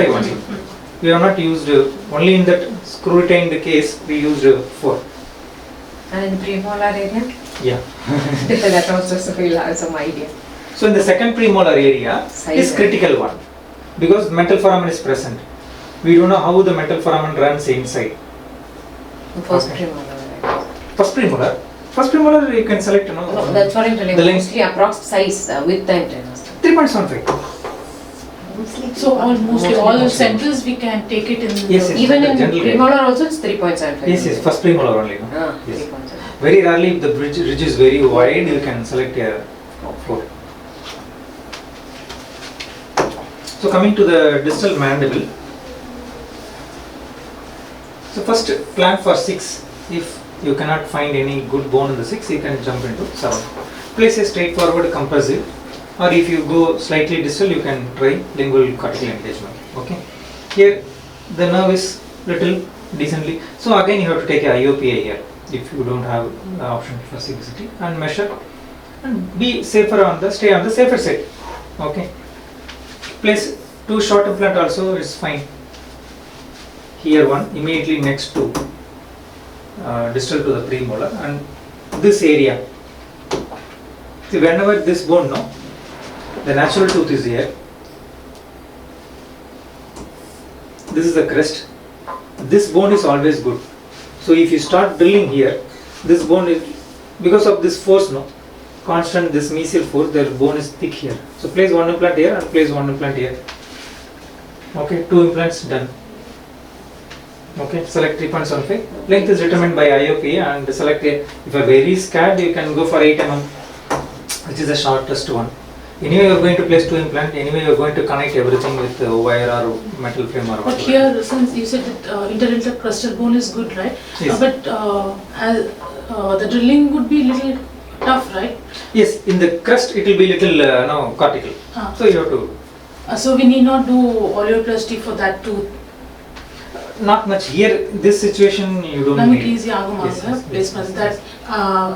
5 only. We have not used, only in that screw retained case, we used 4. And in premolar area? Yeah. That was just we'll have some idea. So in the second premolar area is critical one, because mental foramen is present. We don't know how the mental foramen runs inside. First Okay. premolar, right? First premolar. First premolar you can select, No, that's what I'm telling the you. length. Mostly approx size, width and 3.75. So almost all the centers we can take it in. Yes, yes. even in General premolar also it's 3.75. Yes, first premolar only. No? Ah, Yes. 3.75. Very rarely, if the ridge is very wide, you can select a 4. So coming to the distal mandible. So first plan for 6. If you cannot find any good bone in the 6, you can jump into 7. Place a straightforward compressive, or if you go slightly distal, you can try lingual cortical engagement. Okay. Here the nerve is little decently. So again you have to take a IOPA here if you don't have the option for CBCT, and measure and be safer on the stay on the safer side. Okay. Place 2 short implant also is fine. Here one immediately next to distal to the premolar, and this area. See, whenever this bone, no, the natural tooth is here. This is the crest. This bone is always good. So if you start drilling here, this bone is, because of this force, no, constant this mesial force, the bone is thick here. So place 1 implant here and place 1 implant here. Okay, 2 implants done. Okay, select 3.75. Length is determined by IOP, and select a, if you are very scared, you can go for 8 mm, which is the shortest one. Anyway, you are going to place 2 implant, anyway you are going to connect everything with wire or metal frame or whatever. But here, since you said that interdental crustal bone is good, right? Yes. The drilling would be little tough, right? Yes, in the crest it will be little no, cortical. Ah. So you have to, So we need not do oleoplasty for that tooth. not much here, this situation you don't Namik need. easy Yes, yes, placement. yes. That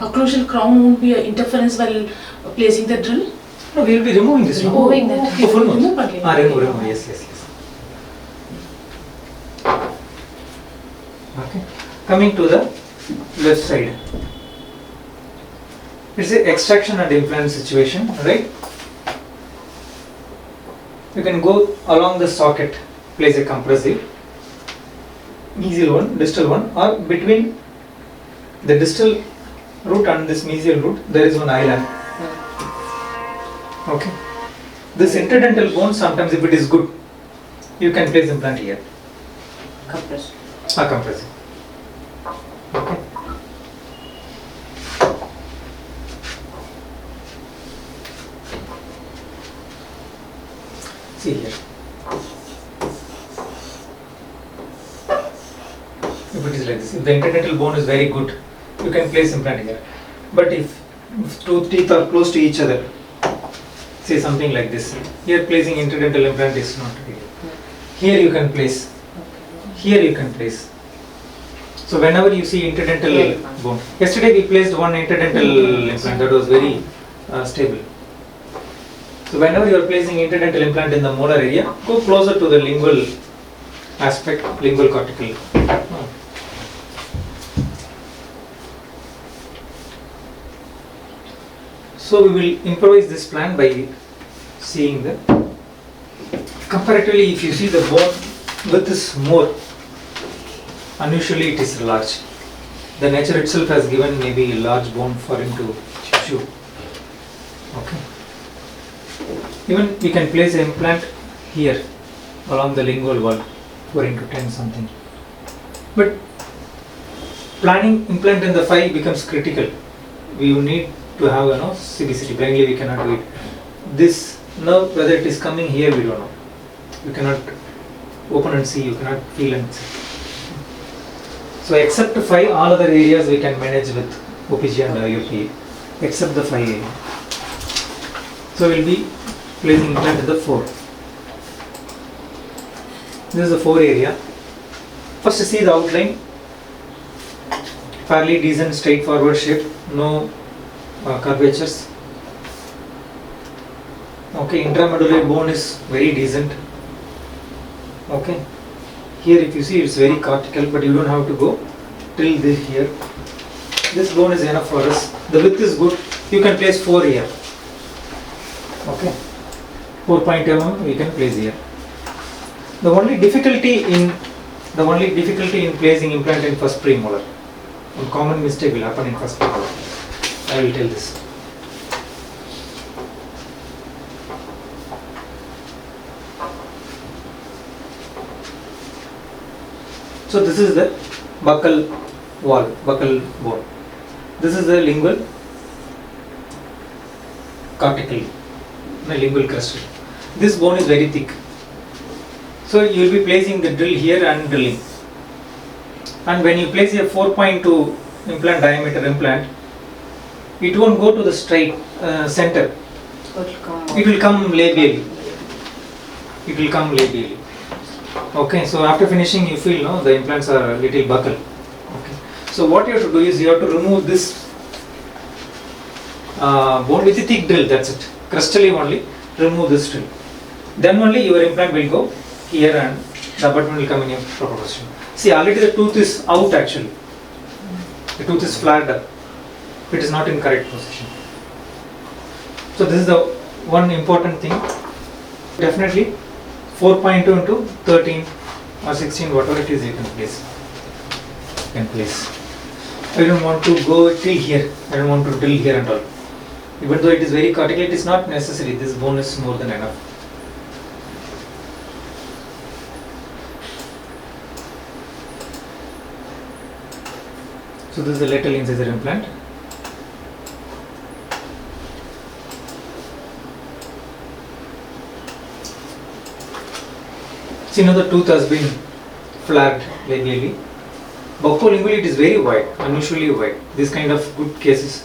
occlusal crown won't be an interference while placing the drill. No, we will be removing this. Removing no? that. Okay. Oh, full nose. Remove again. Remove, yes. Okay. Coming to the left side. It's a extraction and implant situation, right? You can go along the socket, place a compressive, mesial one, distal one, or between the distal root and this mesial root, there is one island. Okay. This interdental bone, sometimes if it is good, you can place implant here. Compress. Compressive. Okay. See here. If it is like this, if the interdental bone is very good, you can place implant here. But if 2 teeth are close to each other, say something like this, here placing interdental implant is not real. Here you can place. Here you can place. So whenever you see interdental bone, yesterday we placed one interdental implant that was very stable. So whenever you are placing interdental implant in the molar area, go closer to the lingual aspect, lingual cortical. So we will improvise this plan by seeing the, comparatively if you see the bone width is more, unusually it is large. The nature itself has given maybe a large bone for him to chew. Okay. Even we can place an implant here along the lingual wall, 4x10 something. But planning implant in the 5 becomes critical. We need to have CBCT, blindly we cannot do it. This nerve, whether it is coming here, we don't know. You cannot open and see, you cannot feel and see. So except 5, all other areas we can manage with OPG and IOP, except the 5 area. So we will be placing implant in the 4. This is the 4 area. First see the outline, fairly decent straightforward shape, no curvatures. Okay, intramedullary bone is very decent. Okay. Here if you see it's very cortical, but you don't have to go till this here. This bone is enough for us. The width is good. You can place 4 here. Okay. 4.0 mm we can place here. The only difficulty in placing implant in first premolar. One common mistake will happen in first premolar. I will tell this. So this is the buccal wall, buccal bone. This is the lingual cortical, the lingual crustal. This bone is very thick. So you will be placing the drill here and drilling. And when you place a 4.2 implant diameter implant, it won't go to the straight center. It will come labially. It will come labially. Okay, so after finishing you feel no, the implants are a little buccal. Okay. So what you have to do is you have to remove this bone with a thick drill, that's it. Crustally only, remove this drill. Then only your implant will go here and the abutment will come in a proper position. See, already the tooth is out actually. The tooth is flared up. It is not in correct position. So this is the one important thing. Definitely 4.2 into 13 or 16, whatever it is you can place. I don't want to go till here. I don't want to drill here and all. Even though it is very cortical, it is not necessary. This bone is more than enough. So this is the lateral incisor implant. See, now the tooth has been flared labially. Buccolingually it is very wide, unusually wide. This kind of good cases,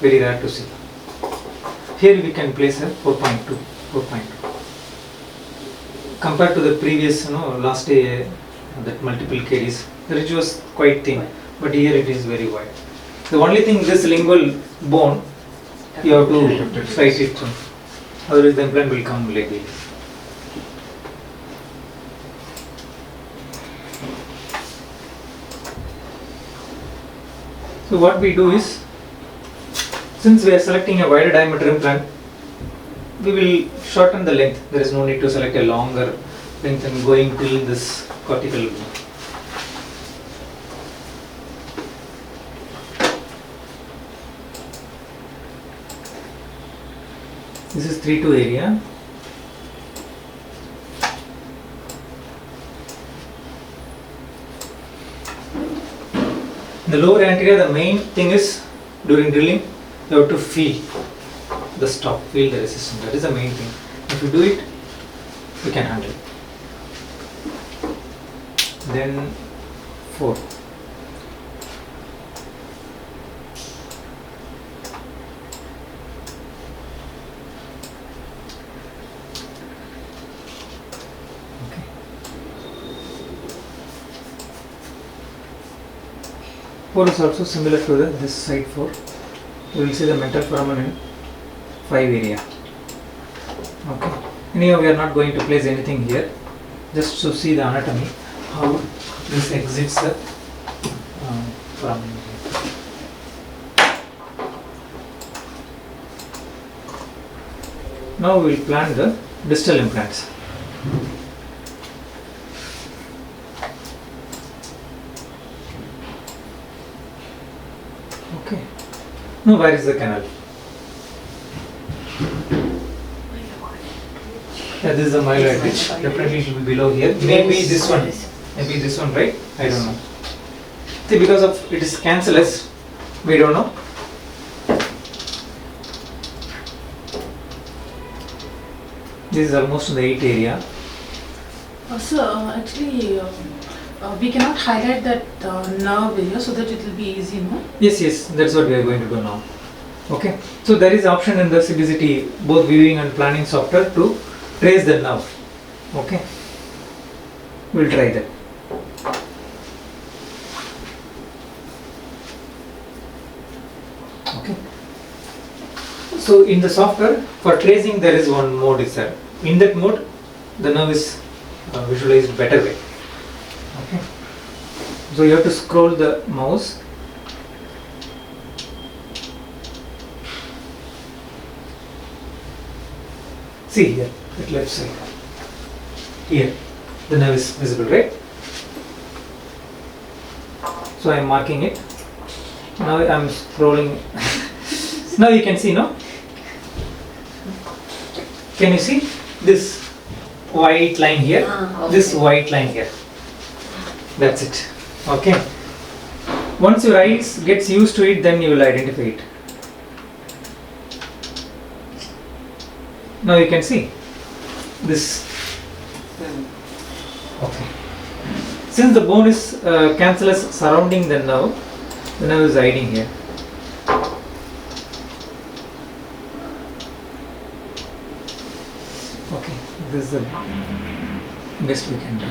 very rare to see. Here we can place a 4.2. Compared to the previous, last day, that multiple caries, the ridge was quite thin, but here it is very wide. The only thing, this lingual bone, you have to slice it, otherwise the implant will come labially. So what we do is, since we are selecting a wider diameter implant, we will shorten the length. There is no need to select a longer length and going till this cortical bone. This is 3-2 area. The lower anterior, the main thing is during drilling, you have to feel the stop, feel the resistance. That is the main thing. If you do it, you can handle it. Then 4. Okay. 4 is also similar to this side 4. You will see the mental foramen in 5 area. Okay. Anyhow, we are not going to place anything here. Just to see the anatomy, how this exits the foramen. Now we will plan the distal implants. Okay. Now where is the canal? Yeah, this is the myeloid ridge. Definitely it will be below here. Maybe this one. Maybe this one, right? I don't know. See, because of it is cancellous, we don't know. This is almost in the 8 area. So actually, we cannot highlight that nerve area so that it will be easy, no? Yes, that's what we are going to do now. Okay, so there is option in the CBCT, both viewing and planning software, to trace the nerve. Okay, we'll try that. Okay, so in the software for tracing there is one mode is there. In that mode, the nerve is visualize better way. Okay. So you have to scroll the mouse. See here, at left side. Here, the nerve is visible, right? So I am marking it. Now I am scrolling. Now you can see, no? Can you see this white line here? Okay. This white line here. That's it. Okay. Once your eyes gets used to it, then you will identify it. Now you can see this. Okay. Since the bone is cancellous surrounding the nerve is hiding here. Okay, this is the best we can do.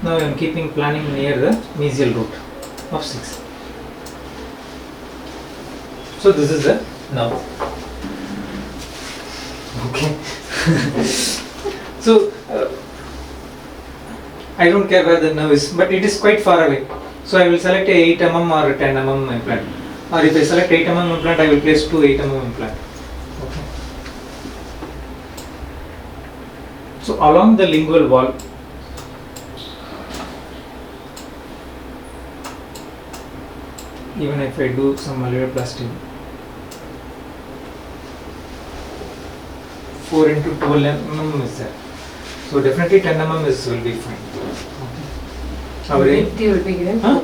Now I am keeping planning near the mesial root of 6. So this is the nerve. Okay. So I don't care where the nerve is, but it is quite far away. So I will select a 8 mm or a 10 mm implant. Or if I select 8 mm implant, I will place 2 8 mm implant. Okay. So along the lingual wall, even if I do some malleoloplasty, 4 into 12 mm is there. So definitely 10 mm will be fine. Okay. Our aim? Width you will be given? Huh?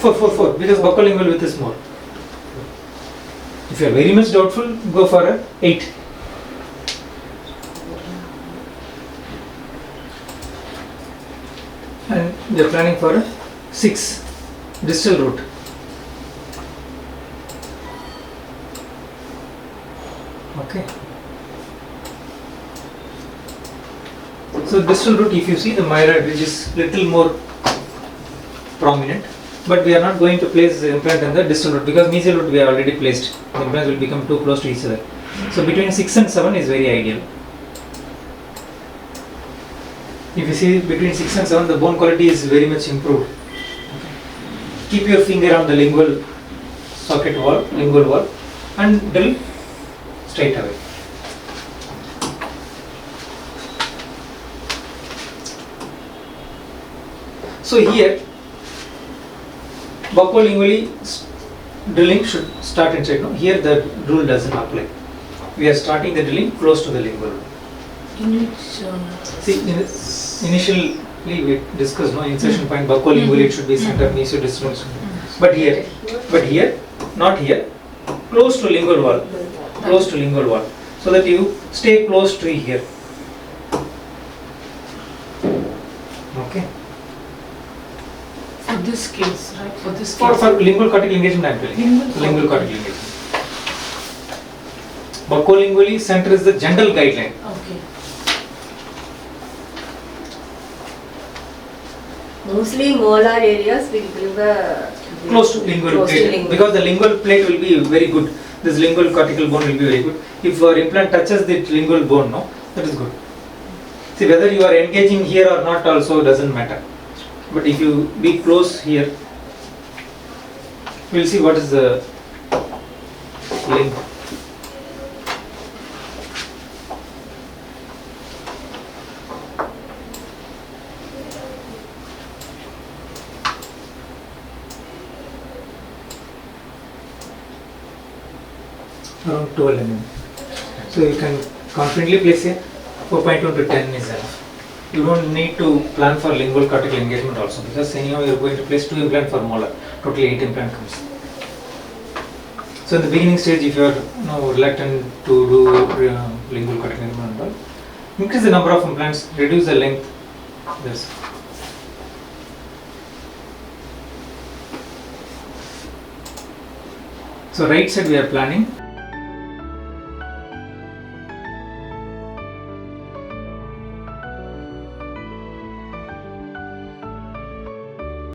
4 because buccolingual width is more. If you are very much doubtful, go for a 8. And you are planning for a 6 distal root. Okay. So distal root, if you see the myroid ridge is little more prominent, but we are not going to place the implant in the distal root because mesial root we have already placed. The implants will become too close to each other. So between 6 and 7 is very ideal. If you see between 6 and 7, the bone quality is very much improved. Okay. Keep your finger on the lingual socket wall, lingual wall, and drill straight away. So here, buccolingually drilling should start inside. No? Here the rule doesn't apply. We are starting the drilling close to the lingual. See, initially we discussed no insertion point buccolingually it should be center, mesodistal. But here, not here, close to lingual wall, so that you stay close to here. Okay. For this case, right? For this For case. lingual cortical engagement, I am telling. Lingual cortical engagement. Buccolingually center is the general guideline. Okay. Mostly molar areas will give a Close to lingual plate, because the lingual plate will be very good. This lingual cortical bone will be very good. If our implant touches the lingual bone, no, that is good. See, whether you are engaging here or not also doesn't matter. But if you be close here, we'll see what is the link. Around 12 mm. So you can confidently place here 4.2 to 10 is enough. You don't need to plan for lingual cortical engagement also, because anyhow you are going to place 2 implants for molar. Totally 8 implant comes. So in the beginning stage, if you are reluctant to do lingual cortical engagement, and all, increase the number of implants, reduce the length. That's so right side we are planning